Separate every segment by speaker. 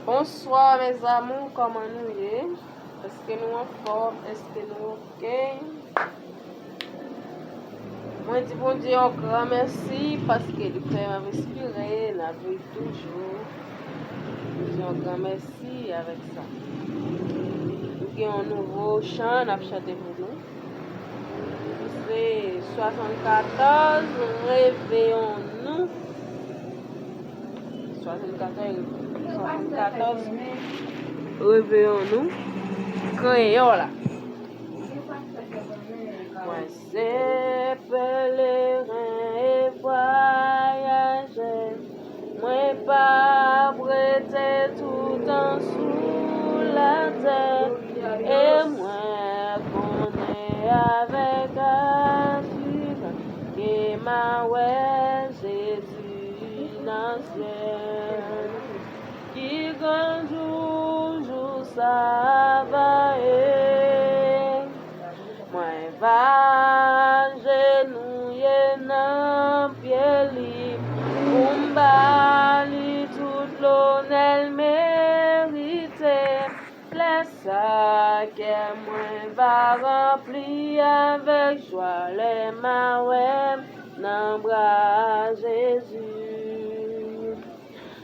Speaker 1: Bonsoir mes amours, comment nous y est? Est-ce que nous en forme? Est-ce que nous ok? Moi dis bon Dieu encore merci parce que le fait m'a respirer, la vie toujours. Je dis encore merci avec ça. Nous avons un nouveau chant, on a chanté pour nous. C'est 74, réveillons-nous. 74, réveillons-nous. Créole là. Moi c'est pèlerin et voyageur. Moi pas prêté tout en sous la terre. Et moi connais avec assurance que ma ouais Jésus national. Qui grand jour ça va moi va genouiller dans pied libre pour m'bali toute l'honneur mérité. Laisse ça que moi va remplir avec joie les mains dans bras Jésus.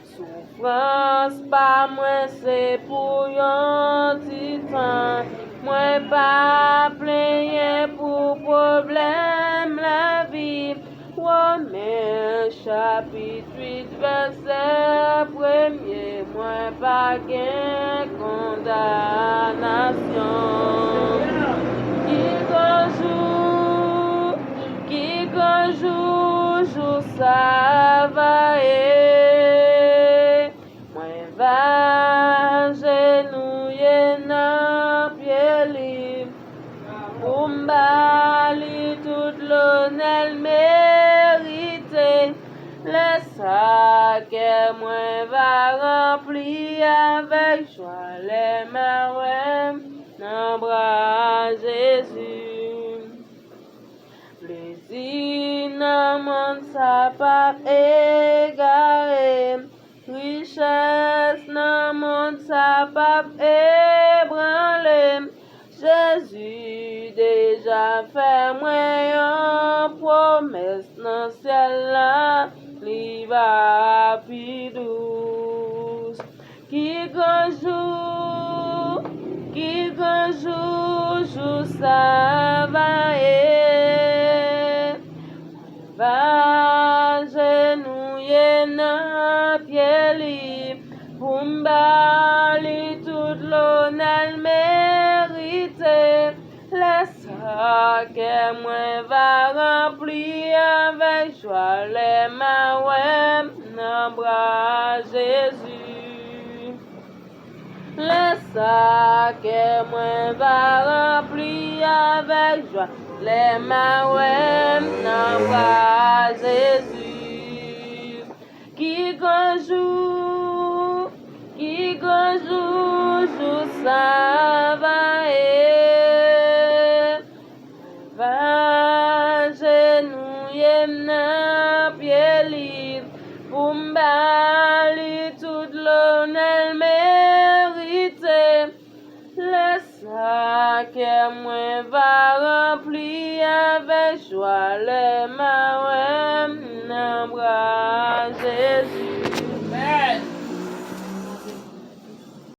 Speaker 1: Souffrance pas moi c'est pour un petit temps. Moi pas plaigner pour problème la vie. Romains chapitre 8 verset 1er. Moi pas gain condamnation. Qui jour ça va moi va genouiller dans pied libre pour m'bali toute l'honneur mérité. Laisse ça que moi va remplir avec joie les mains dans bras Jésus. Plaisir dans monde ça pas égaré. Richesse dans monde ça pas ébranlé. Jésus déjà fait moi une promesse dans ciel là, li va plus douce. Qui grand jour ça va va genouiller dans pied libre pour m'bali toute l'honneur mérité. Laisse ça que moi va remplir avec joie les mains dans bras Jésus. Laisse ça que moi va remplir avec joie les mains dans bras Jésus. Qui grand jour ça va genouiller dans pied libre pour m'bali toute l'honneur mérité. Laisse ça que moi va remplir avec joie les mains